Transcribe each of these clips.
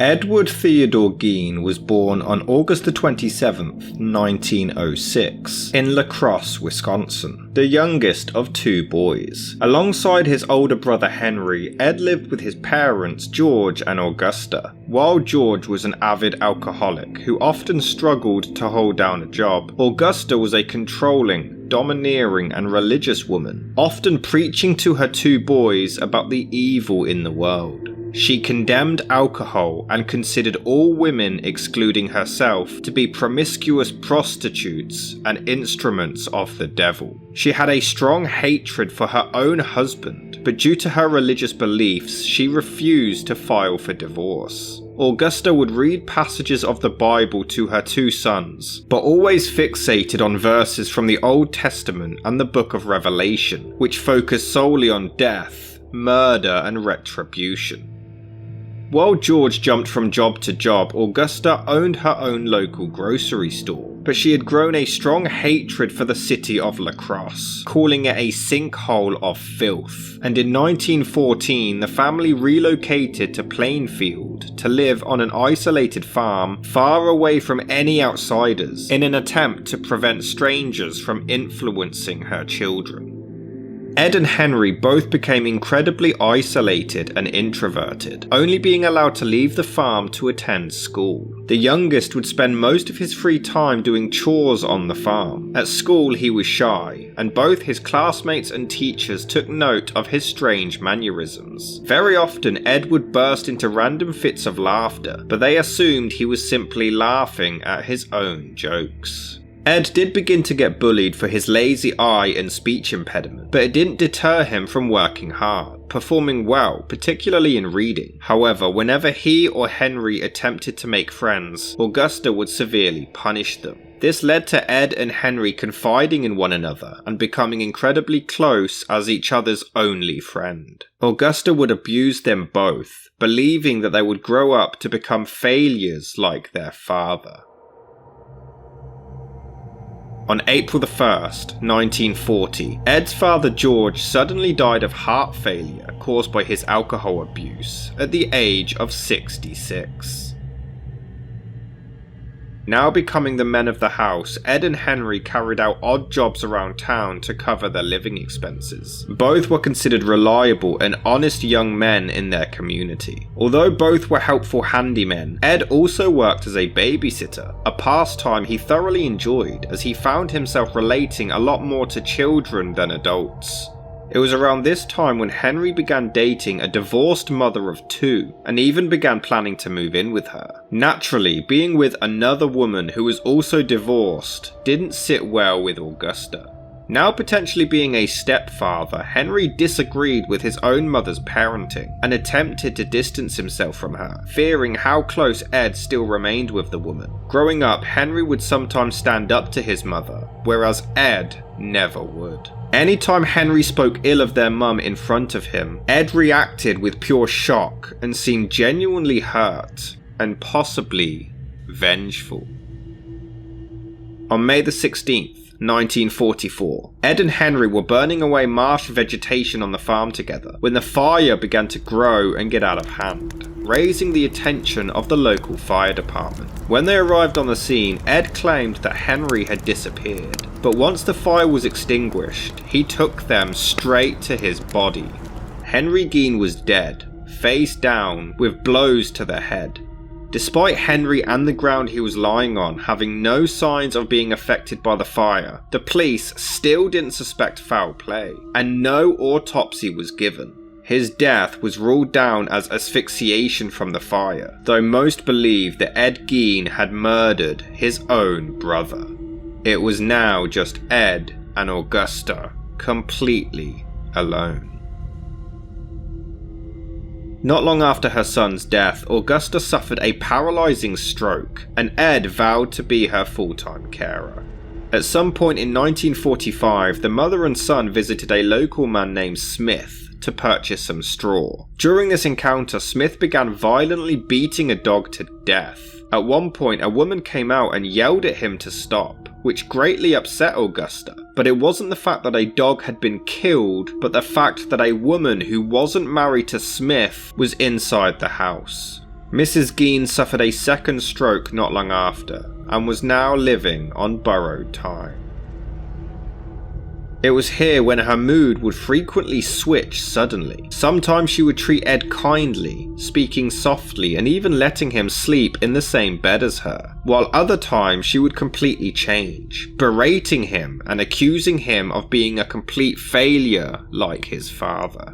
Edward Theodore Gein was born on August 27th, 1906, in La Crosse, Wisconsin, the youngest of two boys. Alongside his older brother Henry, Ed lived with his parents George and Augusta. While George was an avid alcoholic who often struggled to hold down a job, Augusta was a controlling, domineering and religious woman, often preaching to her two boys about the evil in the world. She condemned alcohol and considered all women, excluding herself, to be promiscuous prostitutes and instruments of the devil. She had a strong hatred for her own husband, but due to her religious beliefs, she refused to file for divorce. Augusta would read passages of the Bible to her two sons, but always fixated on verses from the Old Testament and the Book of Revelation, which focused solely on death, murder, and retribution. While George jumped from job to job, Augusta owned her own local grocery store, but she had grown a strong hatred for the city of La Crosse, calling it a sinkhole of filth, and in 1914 the family relocated to Plainfield to live on an isolated farm far away from any outsiders in an attempt to prevent strangers from influencing her children. Ed and Henry both became incredibly isolated and introverted, only being allowed to leave the farm to attend school. The youngest would spend most of his free time doing chores on the farm. At school he was shy, and both his classmates and teachers took note of his strange mannerisms. Very often Ed would burst into random fits of laughter, but they assumed he was simply laughing at his own jokes. Ed did begin to get bullied for his lazy eye and speech impediment, but it didn't deter him from working hard, performing well, particularly in reading. However, whenever he or Henry attempted to make friends, Augusta would severely punish them. This led to Ed and Henry confiding in one another and becoming incredibly close as each other's only friend. Augusta would abuse them both, believing that they would grow up to become failures like their father. On April 1st, 1940, Ed's father George suddenly died of heart failure caused by his alcohol abuse at the age of 66. Now becoming the men of the house, Ed and Henry carried out odd jobs around town to cover their living expenses. Both were considered reliable and honest young men in their community. Although both were helpful handymen, Ed also worked as a babysitter, a pastime he thoroughly enjoyed as he found himself relating a lot more to children than adults. It was around this time when Henry began dating a divorced mother of two, and even began planning to move in with her. Naturally, being with another woman who was also divorced didn't sit well with Augusta. Now potentially being a stepfather, Henry disagreed with his own mother's parenting and attempted to distance himself from her, fearing how close Ed still remained with the woman. Growing up, Henry would sometimes stand up to his mother, whereas Ed never would. Anytime Henry spoke ill of their mum in front of him, Ed reacted with pure shock and seemed genuinely hurt and possibly vengeful. On May the 16th, 1944, Ed and Henry were burning away marsh vegetation on the farm together when the fire began to grow and get out of hand, raising the attention of the local fire department. When they arrived on the scene, Ed claimed that Henry had disappeared, but once the fire was extinguished, he took them straight to his body. Henry Gein was dead, face down, with blows to the head. Despite Henry and the ground he was lying on having no signs of being affected by the fire, the police still didn't suspect foul play, and no autopsy was given. His death was ruled down as asphyxiation from the fire, though most believe that Ed Gein had murdered his own brother. It was now just Ed and Augusta, completely alone. Not long after her son's death, Augusta suffered a paralysing stroke, and Ed vowed to be her full-time carer. At some point in 1945, the mother and son visited a local man named Smith to purchase some straw. During this encounter, Smith began violently beating a dog to death. At one point, a woman came out and yelled at him to stop, which greatly upset Augusta. But it wasn't the fact that a dog had been killed, but the fact that a woman who wasn't married to Smith was inside the house. Mrs. Gein suffered a second stroke not long after, and was now living on borrowed time. It was here when her mood would frequently switch suddenly. Sometimes she would treat Ed kindly, speaking softly and even letting him sleep in the same bed as her, while other times she would completely change, berating him and accusing him of being a complete failure like his father.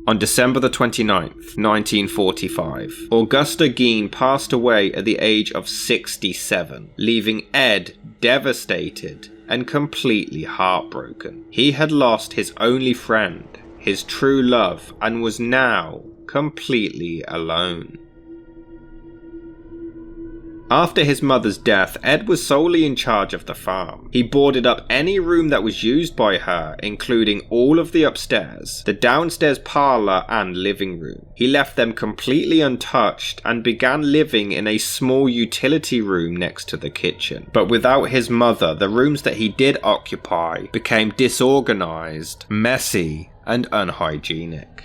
On December the 29th, 1945, Augusta Gein passed away at the age of 67, leaving Ed devastated and completely heartbroken. He had lost his only friend, his true love, and was now completely alone. After his mother's death, Ed was solely in charge of the farm. He boarded up any room that was used by her, including all of the upstairs, the downstairs parlour and living room. He left them completely untouched and began living in a small utility room next to the kitchen. But without his mother, the rooms that he did occupy became disorganised, messy, and unhygienic.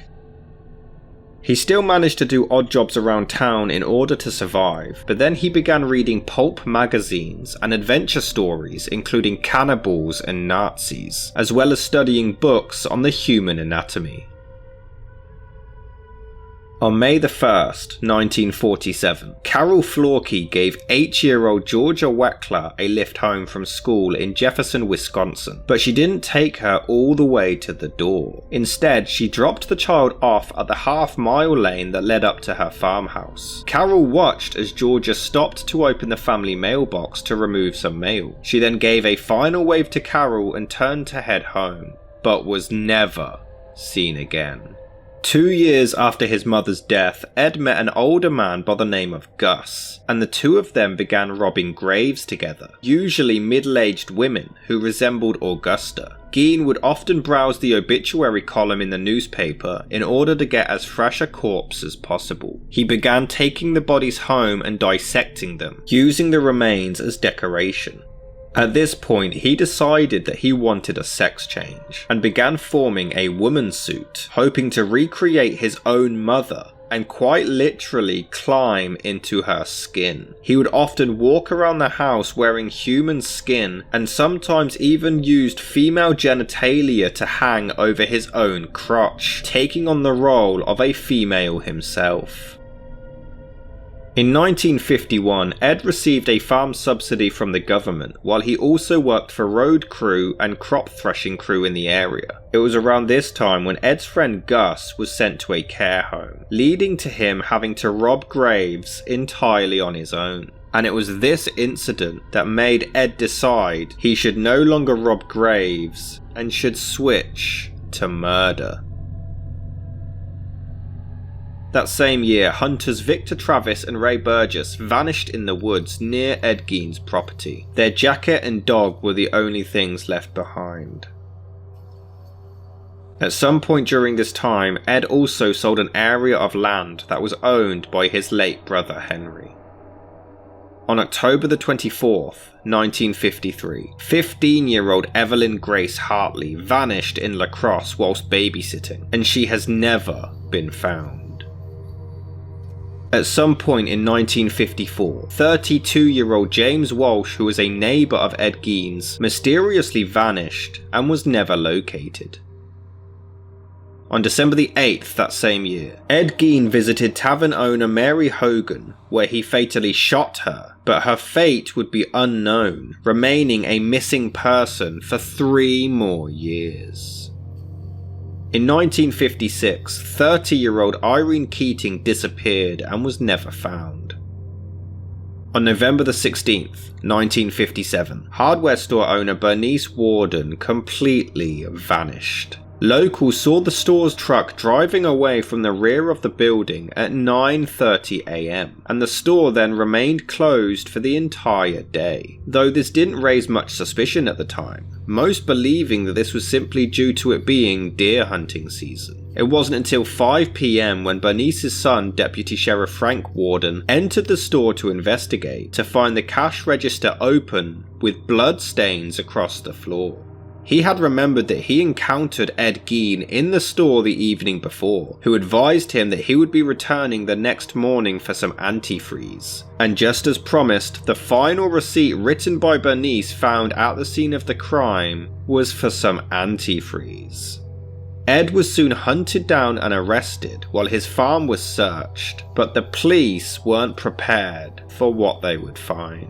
He still managed to do odd jobs around town in order to survive, but then he began reading pulp magazines and adventure stories including cannibals and Nazis, as well as studying books on the human anatomy. On May the 1st, 1947, Carol Florkey gave 8-year-old Georgia Weckler a lift home from school in Jefferson, Wisconsin, but she didn't take her all the way to the door. Instead, she dropped the child off at the half-mile lane that led up to her farmhouse. Carol watched as Georgia stopped to open the family mailbox to remove some mail. She then gave a final wave to Carol and turned to head home, but was never seen again. 2 years after his mother's death, Ed met an older man by the name of Gus, and the two of them began robbing graves together, usually middle-aged women who resembled Augusta. Gein would often browse the obituary column in the newspaper in order to get as fresh a corpse as possible. He began taking the bodies home and dissecting them, using the remains as decoration. At this point, he decided that he wanted a sex change, and began forming a woman suit, hoping to recreate his own mother and quite literally climb into her skin. He would often walk around the house wearing human skin, and sometimes even used female genitalia to hang over his own crotch, taking on the role of a female himself. In 1951, Ed received a farm subsidy from the government, while he also worked for road crew and crop threshing crew in the area. It was around this time when Ed's friend Gus was sent to a care home, leading to him having to rob graves entirely on his own. And it was this incident that made Ed decide he should no longer rob graves and should switch to murder. That same year, hunters Victor Travis and Ray Burgess vanished in the woods near Ed Gein's property. Their jacket and dog were the only things left behind. At some point during this time, Ed also sold an area of land that was owned by his late brother Henry. On October the 24th, 1953, 15-year-old Evelyn Grace Hartley vanished in La Crosse whilst babysitting, and she has never been found. At some point in 1954, 32-year-old James Walsh, who was a neighbour of Ed Gein's, mysteriously vanished and was never located. On December the 8th that same year, Ed Gein visited tavern owner Mary Hogan, where he fatally shot her, but her fate would be unknown, remaining a missing person for 3 more years. In 1956, 30-year-old Irene Keating disappeared and was never found. On November the 16th, 1957, hardware store owner Bernice Warden completely vanished. Locals saw the store's truck driving away from the rear of the building at 9:30 AM, and the store then remained closed for the entire day, though this didn't raise much suspicion at the time, most believing that this was simply due to it being deer hunting season. It wasn't until 5 PM when Bernice's son, Deputy Sheriff Frank Warden, entered the store to investigate to find the cash register open with blood stains across the floor. He had remembered that he encountered Ed Gein in the store the evening before, who advised him that he would be returning the next morning for some antifreeze. And just as promised, the final receipt written by Bernice found at the scene of the crime was for some antifreeze. Ed was soon hunted down and arrested while his farm was searched, but the police weren't prepared for what they would find.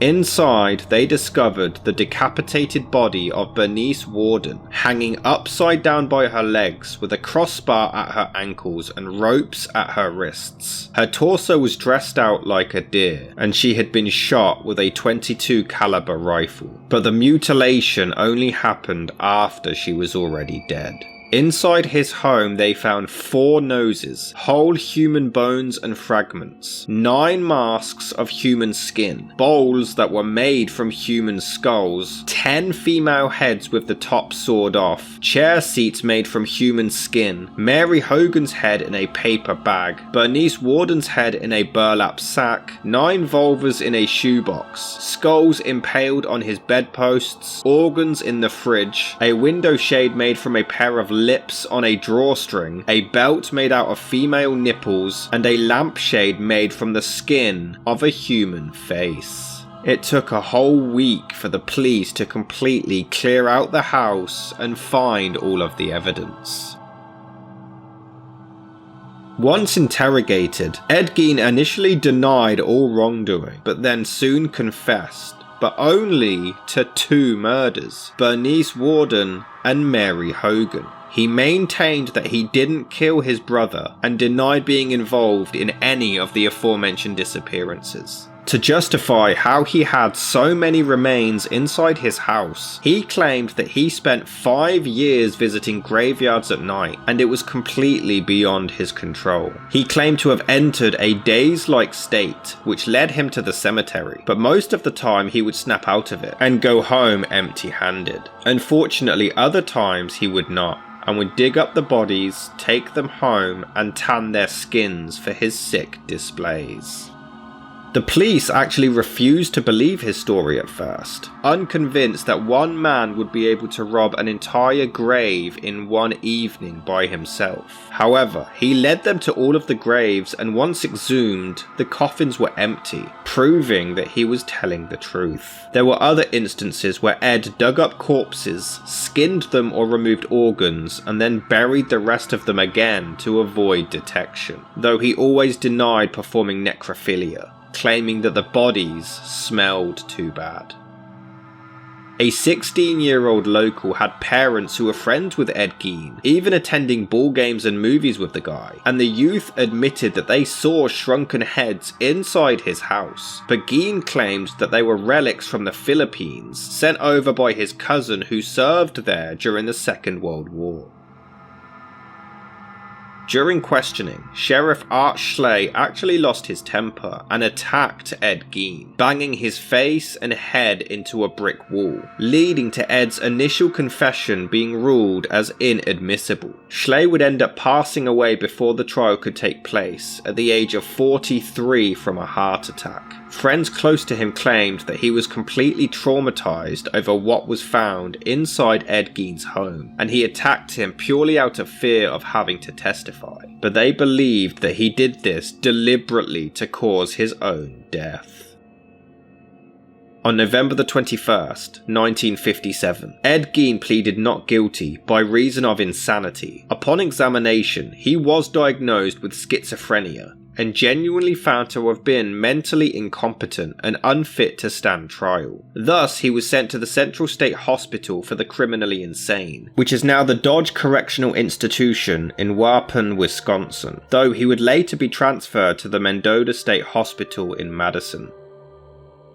Inside, they discovered the decapitated body of Bernice Warden, hanging upside down by her legs with a crossbar at her ankles and ropes at her wrists. Her torso was dressed out like a deer, and she had been shot with a .22 caliber rifle, but the mutilation only happened after she was already dead. Inside his home, they found 4 noses, whole human bones and fragments, 9 masks of human skin, bowls that were made from human skulls, 10 female heads with the top sawed off, chair seats made from human skin, Mary Hogan's head in a paper bag, Bernice Warden's head in a burlap sack, 9 vulvas in a shoebox, skulls impaled on his bedposts, organs in the fridge, a window shade made from a pair of lips on a drawstring, a belt made out of female nipples, and a lampshade made from the skin of a human face. It took a whole week for the police to completely clear out the house and find all of the evidence. Once interrogated, Ed Gein initially denied all wrongdoing, but then soon confessed, but only to 2 murders, Bernice Warden and Mary Hogan. He maintained that he didn't kill his brother and denied being involved in any of the aforementioned disappearances. To justify how he had so many remains inside his house, he claimed that he spent 5 years visiting graveyards at night and it was completely beyond his control. He claimed to have entered a daze-like state, which led him to the cemetery, but most of the time he would snap out of it and go home empty-handed. Unfortunately, other times he would not, and would dig up the bodies, take them home, and tan their skins for his sick displays. The police actually refused to believe his story at first, unconvinced that one man would be able to rob an entire grave in one evening by himself. However, he led them to all of the graves, and once exhumed, the coffins were empty, proving that he was telling the truth. There were other instances where Ed dug up corpses, skinned them or removed organs, and then buried the rest of them again to avoid detection, though he always denied performing necrophilia, claiming that the bodies smelled too bad. A 16-year-old local had parents who were friends with Ed Gein, even attending ball games and movies with the guy, and the youth admitted that they saw shrunken heads inside his house, but Gein claimed that they were relics from the Philippines, sent over by his cousin who served there during the Second World War. During questioning, Sheriff Art Schley actually lost his temper and attacked Ed Gein, banging his face and head into a brick wall, leading to Ed's initial confession being ruled as inadmissible. Schley would end up passing away before the trial could take place at the age of 43 from a heart attack. Friends close to him claimed that he was completely traumatized over what was found inside Ed Gein's home, and he attacked him purely out of fear of having to testify. But they believed that he did this deliberately to cause his own death. On November the 21st, 1957, Ed Gein pleaded not guilty by reason of insanity. Upon examination, he was diagnosed with schizophrenia, and genuinely found to have been mentally incompetent and unfit to stand trial. Thus, he was sent to the Central State Hospital for the Criminally Insane, which is now the Dodge Correctional Institution in Waupun, Wisconsin, though he would later be transferred to the Mendota State Hospital in Madison.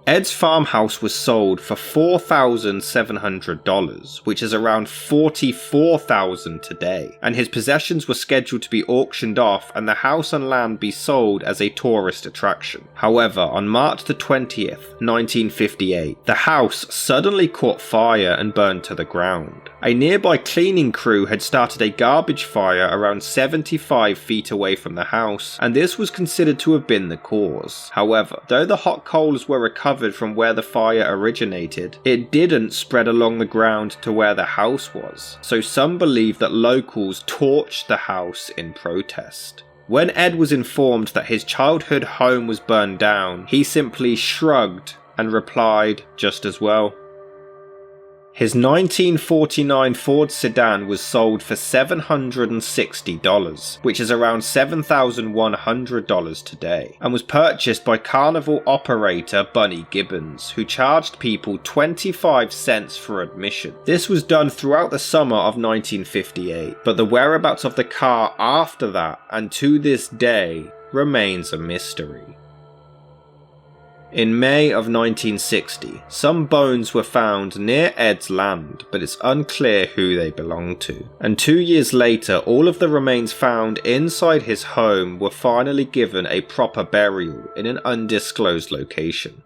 Ed's farmhouse was sold for $4,700, which is around $44,000 today, and his possessions were scheduled to be auctioned off and the house and land be sold as a tourist attraction. However, on March the 20th, 1958, the house suddenly caught fire and burned to the ground. A nearby cleaning crew had started a garbage fire around 75 feet away from the house, and this was considered to have been the cause. However, though the hot coals were recovered recovered from where the fire originated, it didn't spread along the ground to where the house was, so some believe that locals torched the house in protest. When Ed was informed that his childhood home was burned down, he simply shrugged and replied, "Just as well." His 1949 Ford sedan was sold for $760, which is around $7,100 today, and was purchased by carnival operator Bunny Gibbons, who charged people 25 cents for admission. This was done throughout the summer of 1958, but the whereabouts of the car after that, and to this day, remains a mystery. In May of 1960, some bones were found near Ed's land, but it's unclear who they belonged to. And 2 years later, all of the remains found inside his home were finally given a proper burial in an undisclosed location.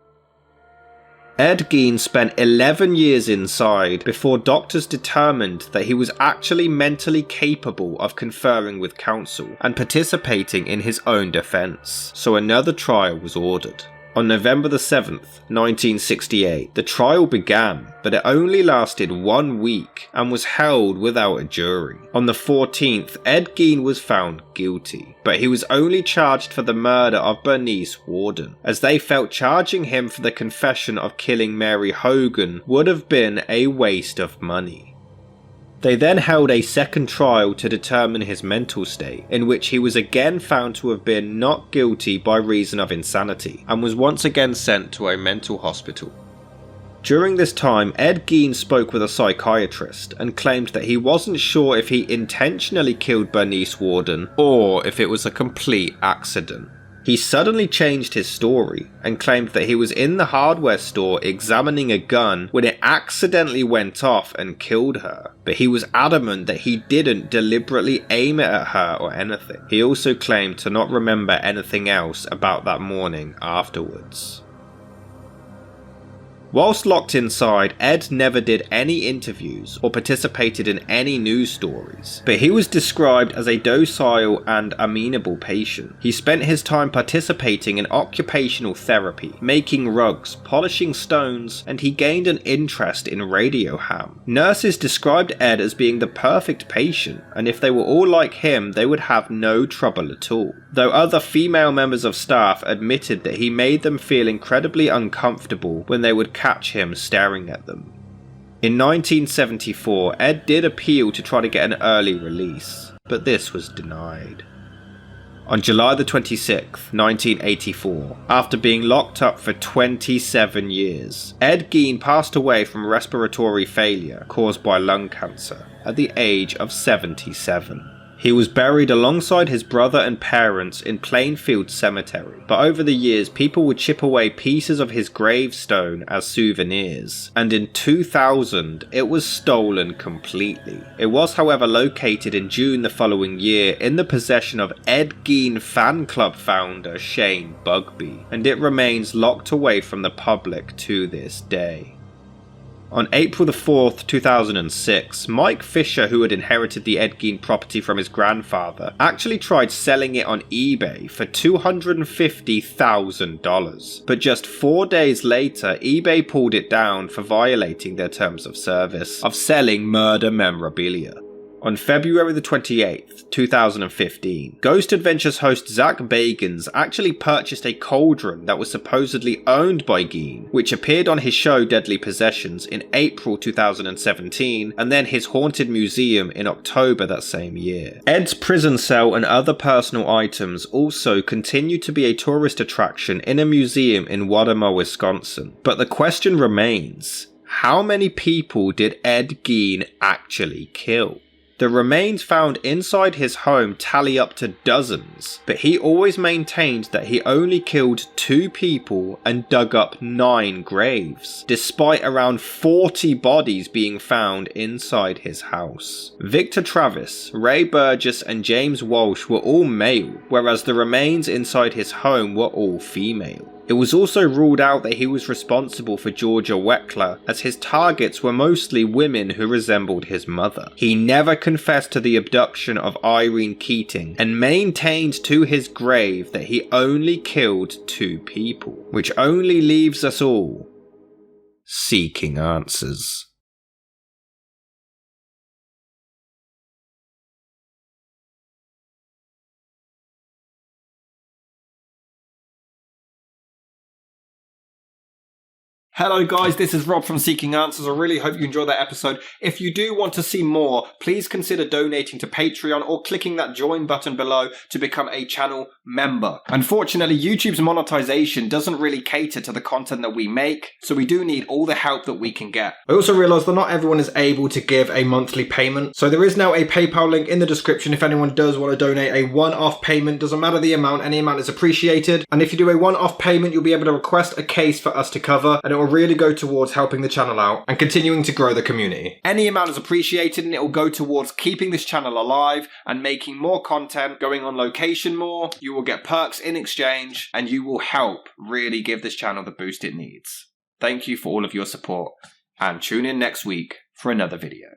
Ed Gein spent 11 years inside before doctors determined that he was actually mentally capable of conferring with counsel and participating in his own defense, so another trial was ordered. On November the 7th, 1968, the trial began, but it only lasted 1 week and was held without a jury. On the 14th, Ed Gein was found guilty, but he was only charged for the murder of Bernice Worden, as they felt charging him for the confession of killing Mary Hogan would have been a waste of money. They then held a second trial to determine his mental state, in which he was again found to have been not guilty by reason of insanity, and was once again sent to a mental hospital. During this time, Ed Gein spoke with a psychiatrist and claimed that he wasn't sure if he intentionally killed Bernice Worden or if it was a complete accident. He suddenly changed his story and claimed that he was in the hardware store examining a gun when it accidentally went off and killed her, but he was adamant that he didn't deliberately aim it at her or anything. He also claimed to not remember anything else about that morning afterwards. Whilst locked inside, Ed never did any interviews or participated in any news stories, but he was described as a docile and amenable patient. He spent his time participating in occupational therapy, making rugs, polishing stones, and he gained an interest in radio ham. Nurses described Ed as being the perfect patient, and if they were all like him, they would have no trouble at all. Though other female members of staff admitted that he made them feel incredibly uncomfortable when they would catch him staring at them. In 1974, Ed did appeal to try to get an early release, but this was denied. On July the 26th, 1984, after being locked up for 27 years, Ed Gein passed away from respiratory failure caused by lung cancer at the age of 77. He was buried alongside his brother and parents in Plainfield Cemetery, but over the years people would chip away pieces of his gravestone as souvenirs, and in 2000 it was stolen completely. It was however located in June the following year in the possession of Ed Gein fan club founder Shane Bugbee, and it remains locked away from the public to this day. On April the 4th, 2006, Mike Fisher, who had inherited the Ed Gein property from his grandfather, actually tried selling it on eBay for $250,000. But just 4 days later, eBay pulled it down for violating their terms of service of selling murder memorabilia. On February the 28th, 2015, Ghost Adventures host Zach Bagans actually purchased a cauldron that was supposedly owned by Gein, which appeared on his show Deadly Possessions in April 2017, and then his haunted museum in October that same year. Ed's prison cell and other personal items also continue to be a tourist attraction in a museum in Waterma, Wisconsin. But the question remains, how many people did Ed Gein actually kill? The remains found inside his home tally up to dozens, but he always maintained that he only killed 2 people and dug up 9 graves, despite around 40 bodies being found inside his house. Victor Travis, Ray Burgess and James Walsh were all male, whereas the remains inside his home were all female. It was also ruled out that he was responsible for Georgia Weckler, as his targets were mostly women who resembled his mother. He never confessed to the abduction of Irene Keating and maintained to his grave that he only killed 2 people, which only leaves us all seeking answers. Hello guys, this is Rob from Seeking Answers. I really hope you enjoyed that episode. If you do want to see more, please consider donating to Patreon or clicking that join button below to become a channel member. Unfortunately, YouTube's monetization doesn't really cater to the content that we make, so we do need all the help that we can get. I also realised that not everyone is able to give a monthly payment, so there is now a PayPal link in the description if anyone does want to donate a one-off payment. Doesn't matter the amount, any amount is appreciated. And if you do a one-off payment, you'll be able to request a case for us to cover, and it will really go towards helping the channel out and continuing to grow the community. Any amount is appreciated and it will go towards keeping this channel alive and making more content, going on location more. You will get perks in exchange and you will help really give this channel the boost it needs. Thank you for all of your support and tune in next week for another video.